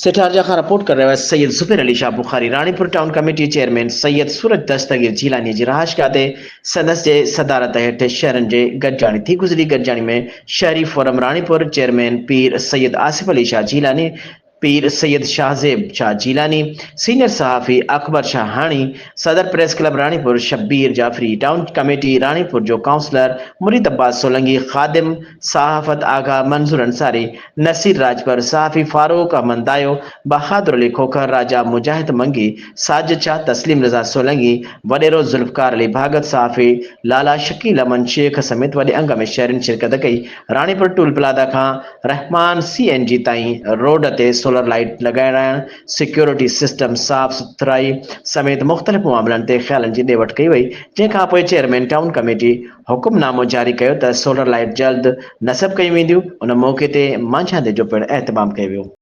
सिटारजा खां रिपोर्ट कर रहे हैं Syed Zubair Ali Shah Bukhari. Ranipur town committee chairman Syed Suraj Dastagir Jilani जी रहायशगाह ते सन्दस जे सदारत हेठ शहरन जे गॾजाणी थी गुज़री। गॾजाणी में शहरी फोरम रानीपुर चेयरमैन पीर सैयद आसिफ अली शाह जैलानी, पीर सैयद शाहजेब शाह जैलानी, सीनियर सहाफ़ी अकबर शाह हाणी, सदर press club Ranipur Shabbir Jafri, town committee Ranipur जो काउंसलर मुरीद अब्बास सोलंकी, खादिम सहाफ़त आगा मंजूर अंसारी, नसीर राजपर, सहाफ़ी फारूक अहमद दायो, बहादुर अली खोखर, राजा मुजाहिद मंगी, साजिद शाह, तस्लीम रज़ा सोलंकी, वडेरो जुल्फकार अली भागत, सहाफ़ी लाला शकील अमन शेख समेत वॾे अंग में शहरन शिरकत कई। रानीपुर टूल प्लाजा खां रहमान CNG ताईं रोड ते सोलर लाइट लॻाइण, सिक्योरिटी सिस्टम, साफ़ सुथराई समेत मुख़्तलिफ़ मामलनि ते ख़्यालनि जी ॾे वठि कई वई। जंहिंखां पोइ चेयरमैन टाउन कमेटी हुकुमनामो जारी कयो त सोलर लाइट जल्द नस्ब कयूं वेंदियूं। उन मौक़े ते मांझादे जो पिणु एहतमाम कयो वियो।